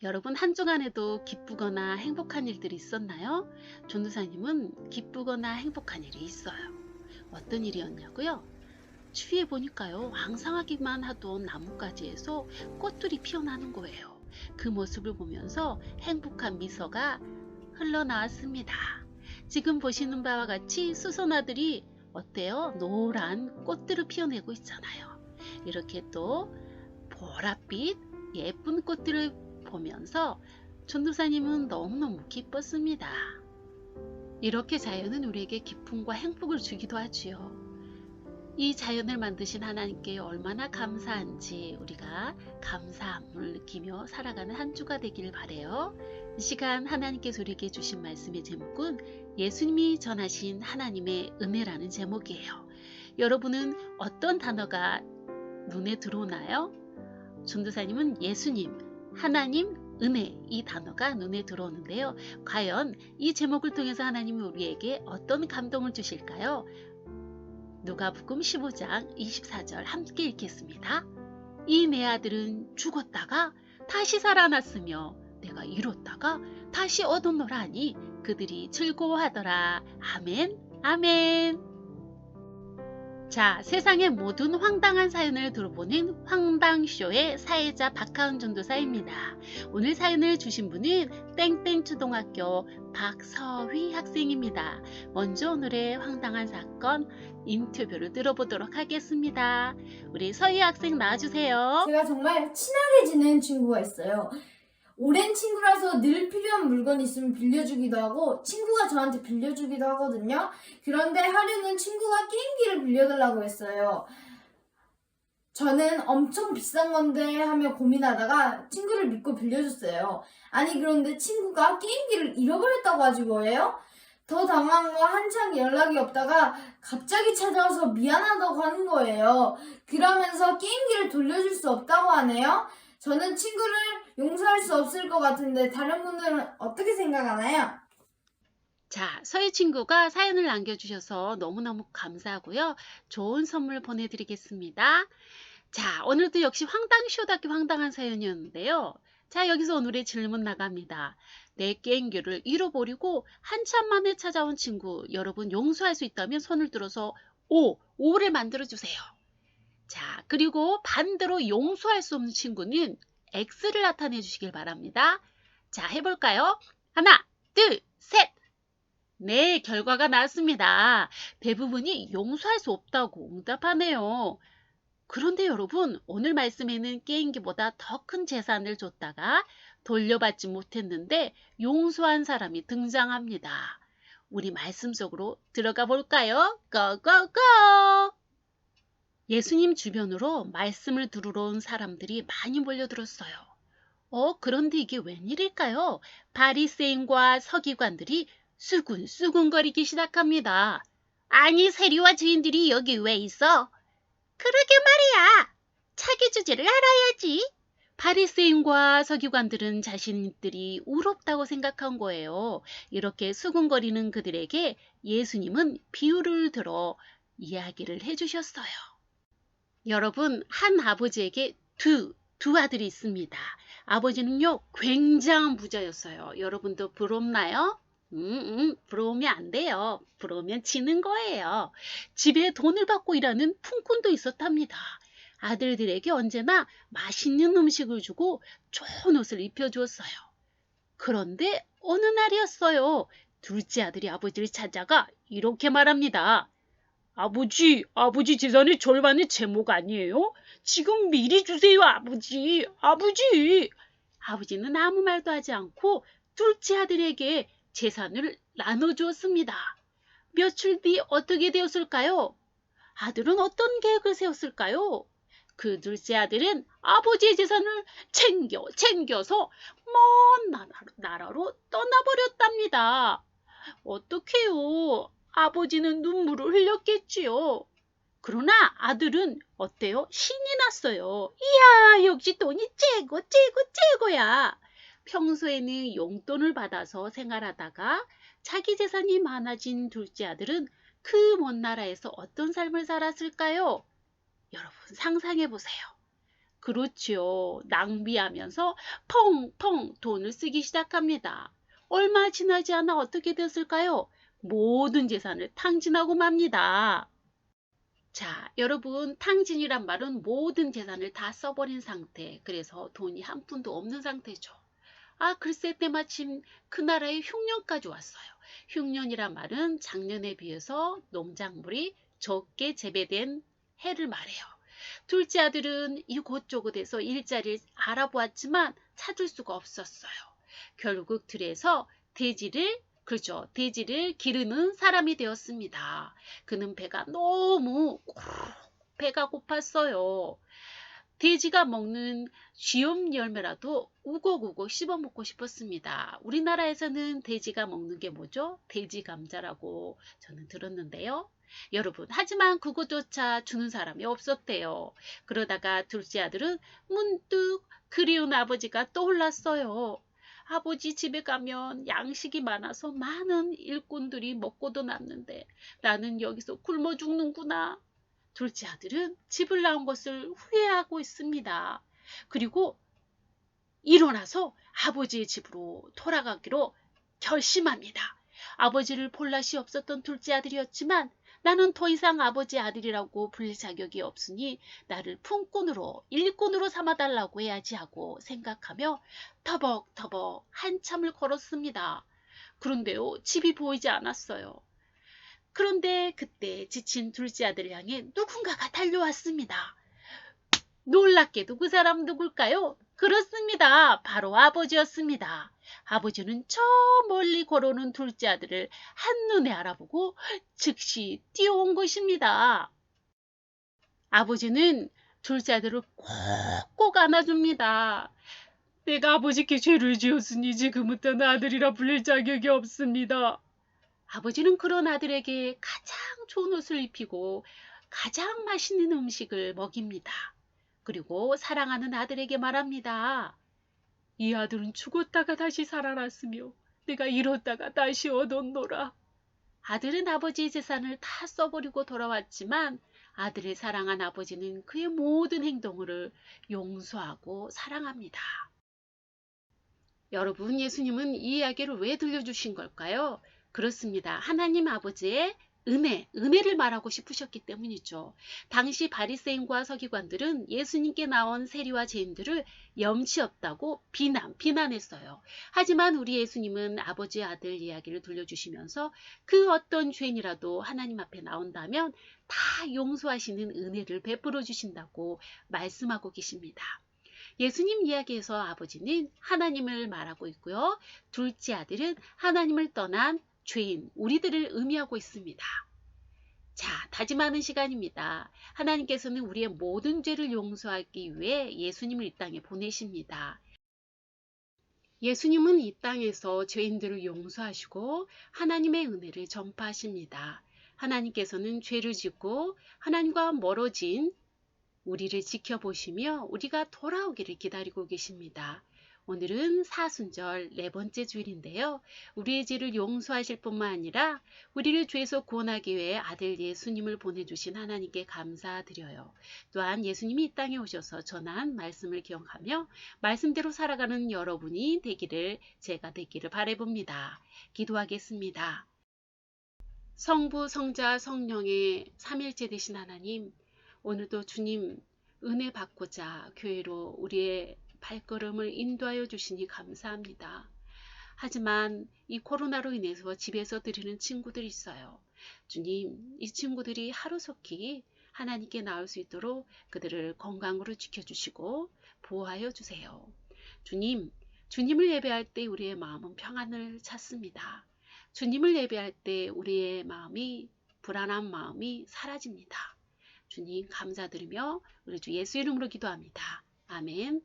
여러분 한 주간에도 기쁘거나 행복한 일들이 있었나요? 전도사님은 기쁘거나 행복한 일이 있어요. 어떤 일이었냐고요? 주위에 보니까요, 왕성하기만 하던 나뭇가지에서 꽃들이 피어나는 거예요. 그 모습을 보면서 행복한 미소가 흘러나왔습니다. 지금 보시는 바와 같이 수선화들이 어때요? 노란 꽃들을 피워내고 있잖아요. 이렇게 또 보랏빛 예쁜 꽃들을 보면서 전도사님은 너무너무 기뻤습니다. 이렇게 자연은 우리에게 기쁨과 행복을 주기도 하지요. 이 자연을 만드신 하나님께 얼마나 감사한지 우리가 감사함을 느끼며 살아가는 한 주가 되길 바라요. 이 시간 하나님께서 우리에게 주신 말씀의 제목은 예수님이 전하신 하나님의 은혜라는 제목이에요. 여러분은 어떤 단어가 눈에 들어오나요? 전도사님은 예수님, 하나님, 은혜 이 단어가 눈에 들어오는데요. 과연 이 제목을 통해서 하나님이 우리에게 어떤 감동을 주실까요? 누가복음 15장 24절 함께 읽겠습니다. 이 내 아들은 죽었다가 다시 살아났으며 내가 이뤘다가 다시 얻었노라 하니 그들이 즐거워하더라. 아멘, 아멘. 자, 세상의 모든 황당한 사연을 들어보는 황당쇼의 사회자 박하은 전도사입니다. 오늘 사연을 주신 분은 땡땡초등학교 박서휘 학생입니다. 먼저 오늘의 황당한 사건 인터뷰를 들어보도록 하겠습니다. 우리 서희 학생 나와주세요. 제가 정말 친하게 지내는 친구가 있어요. 오랜 친구라서 늘 필요한 물건 있으면 빌려주기도 하고 친구가 저한테 빌려주기도 하거든요. 그런데 하루는 친구가 게임기를 빌려달라고 했어요. 저는 엄청 비싼 건데 하며 고민하다가 친구를 믿고 빌려줬어요. 아니 그런데 친구가 게임기를 잃어버렸다고 하지 뭐예요? 더 당황한 거 한창 연락이 없다가 갑자기 찾아와서 미안하다고 하는 거예요. 그러면서 게임기를 돌려줄 수 없다고 하네요. 저는 친구를 용서할 수 없을 것 같은데 다른 분들은 어떻게 생각하나요? 자, 서희 친구가 사연을 남겨주셔서 너무너무 감사하고요. 좋은 선물 보내드리겠습니다. 자, 오늘도 역시 황당쇼답게 황당한 사연이었는데요. 자, 여기서 오늘의 질문 나갑니다. 내 게임기를 잃어버리고 한참 만에 찾아온 친구, 여러분 용서할 수 있다면 손을 들어서 5를 만들어주세요. 자, 그리고 반대로 용서할 수 없는 친구는 X를 나타내 주시길 바랍니다. 자, 해볼까요? 하나, 둘, 셋! 네, 결과가 나왔습니다. 대부분이 용서할 수 없다고 응답하네요. 그런데 여러분, 오늘 말씀에는 게임기보다 더 큰 재산을 줬다가 돌려받지 못했는데 용서한 사람이 등장합니다. 우리 말씀 속으로 들어가 볼까요? 고고고! 예수님 주변으로 말씀을 들으러 온 사람들이 많이 몰려들었어요. 그런데 이게 웬일일까요? 바리새인과 서기관들이 수군수군거리기 시작합니다. 아니, 세리와 죄인들이 여기 왜 있어? 그러게 말이야. 자기 주제를 알아야지. 바리새인과 서기관들은 자신들이 의롭다고 생각한 거예요. 이렇게 수군거리는 그들에게 예수님은 비유를 들어 이야기를 해주셨어요. 여러분, 한 아버지에게 두 아들이 있습니다. 아버지는요, 굉장한 부자였어요. 여러분도 부럽나요? 부러우면 안 돼요. 부러우면 지는 거예요. 집에 돈을 받고 일하는 품꾼도 있었답니다. 아들들에게 언제나 맛있는 음식을 주고 좋은 옷을 입혀주었어요. 그런데 어느 날이었어요. 둘째 아들이 아버지를 찾아가 이렇게 말합니다. 아버지 재산의 절반이 제목 아니에요? 지금 미리 주세요, 아버지. 아버지는 아무 말도 하지 않고 둘째 아들에게 재산을 나눠주었습니다. 며칠 뒤 어떻게 되었을까요? 아들은 어떤 계획을 세웠을까요? 그 둘째 아들은 아버지의 재산을 챙겨서 먼 나라로 떠나버렸답니다. 어떡해요? 아버지는 눈물을 흘렸겠지요. 그러나 아들은 어때요? 신이 났어요. 이야, 역시 돈이 최고야. 평소에는 용돈을 받아서 생활하다가 자기 재산이 많아진 둘째 아들은 그 먼 나라에서 어떤 삶을 살았을까요? 여러분 상상해 보세요. 그렇지요. 낭비하면서 펑펑 돈을 쓰기 시작합니다. 얼마 지나지 않아 어떻게 됐을까요? 모든 재산을 탕진하고 맙니다. 자, 여러분, 탕진이란 말은 모든 재산을 다 써버린 상태, 그래서 돈이 한 푼도 없는 상태죠. 아, 글쎄 때마침 그 나라에 흉년까지 왔어요. 흉년이란 말은 작년에 비해서 농작물이 적게 재배된 해를 말해요. 둘째 아들은 이곳저곳에서 일자리를 알아보았지만 찾을 수가 없었어요. 결국 들에서 돼지를 기르는 사람이 되었습니다. 그는 배가 너무 배가 고팠어요. 돼지가 먹는 쥐엄 열매라도 우걱우걱 씹어 먹고 싶었습니다. 우리나라에서는 돼지가 먹는 게 뭐죠? 돼지 감자라고 저는 들었는데요. 여러분, 하지만 그거조차 주는 사람이 없었대요. 그러다가 둘째 아들은 문득 그리운 아버지가 떠올랐어요. 아버지 집에 가면 양식이 많아서 많은 일꾼들이 먹고도 남는데 나는 여기서 굶어 죽는구나. 둘째 아들은 집을 나온 것을 후회하고 있습니다. 그리고 일어나서 아버지의 집으로 돌아가기로 결심합니다. 아버지를 볼 낯이 없었던 둘째 아들이었지만 나는 더 이상 아버지 아들이라고 불릴 자격이 없으니 나를 품꾼으로 일꾼으로 삼아달라고 해야지 하고 생각하며 터벅터벅 한참을 걸었습니다. 그런데요, 집이 보이지 않았어요. 그런데 그때 지친 둘째 아들을 향해 누군가가 달려왔습니다. 놀랍게도 그 사람 누굴까요? 그렇습니다. 바로 아버지였습니다. 아버지는 저 멀리 걸어오는 둘째 아들을 한눈에 알아보고 즉시 뛰어온 것입니다. 아버지는 둘째 아들을 꼭 안아줍니다. 내가 아버지께 죄를 지었으니 지금부터는 아들이라 불릴 자격이 없습니다. 아버지는 그런 아들에게 가장 좋은 옷을 입히고 가장 맛있는 음식을 먹입니다. 그리고 사랑하는 아들에게 말합니다. 이 아들은 죽었다가 다시 살아났으며 내가 잃었다가 다시 얻었노라. 아들은 아버지의 재산을 다 써버리고 돌아왔지만 아들을 사랑한 아버지는 그의 모든 행동을 용서하고 사랑합니다. 여러분, 예수님은 이 이야기를 왜 들려주신 걸까요? 그렇습니다. 하나님 아버지의 은혜를 말하고 싶으셨기 때문이죠. 당시 바리새인과 서기관들은 예수님께 나온 세리와 죄인들을 염치 없다고 비난했어요. 하지만 우리 예수님은 아버지의 아들 이야기를 들려주시면서 그 어떤 죄인이라도 하나님 앞에 나온다면 다 용서하시는 은혜를 베풀어 주신다고 말씀하고 계십니다. 예수님 이야기에서 아버지는 하나님을 말하고 있고요. 둘째 아들은 하나님을 떠난 죄인, 우리들을 의미하고 있습니다. 자, 다짐하는 시간입니다. 하나님께서는 우리의 모든 죄를 용서하기 위해 예수님을 이 땅에 보내십니다. 예수님은 이 땅에서 죄인들을 용서하시고 하나님의 은혜를 전파하십니다. 하나님께서는 죄를 짓고 하나님과 멀어진 우리를 지켜보시며 우리가 돌아오기를 기다리고 계십니다. 오늘은 사순절 네 번째 주일인데요. 우리의 죄를 용서하실 뿐만 아니라 우리를 죄에서 구원하기 위해 아들 예수님을 보내주신 하나님께 감사드려요. 또한 예수님이 이 땅에 오셔서 전한 말씀을 기억하며 말씀대로 살아가는 여러분이 되기를, 제가 되기를 바라봅니다. 기도하겠습니다. 성부, 성자, 성령의 삼일째 되신 하나님, 오늘도 주님 은혜 받고자 교회로 우리의 발걸음을 인도하여 주시니 감사합니다. 하지만 이 코로나로 인해서 집에서 드리는 친구들이 있어요. 주님, 이 친구들이 하루속히 하나님께 나올 수 있도록 그들을 건강으로 지켜주시고 보호하여 주세요. 주님, 주님을 예배할 때 우리의 마음은 평안을 찾습니다. 주님을 예배할 때 우리의 마음이, 불안한 마음이 사라집니다. 주님 감사드리며 우리 주 예수 이름으로 기도합니다. 아멘.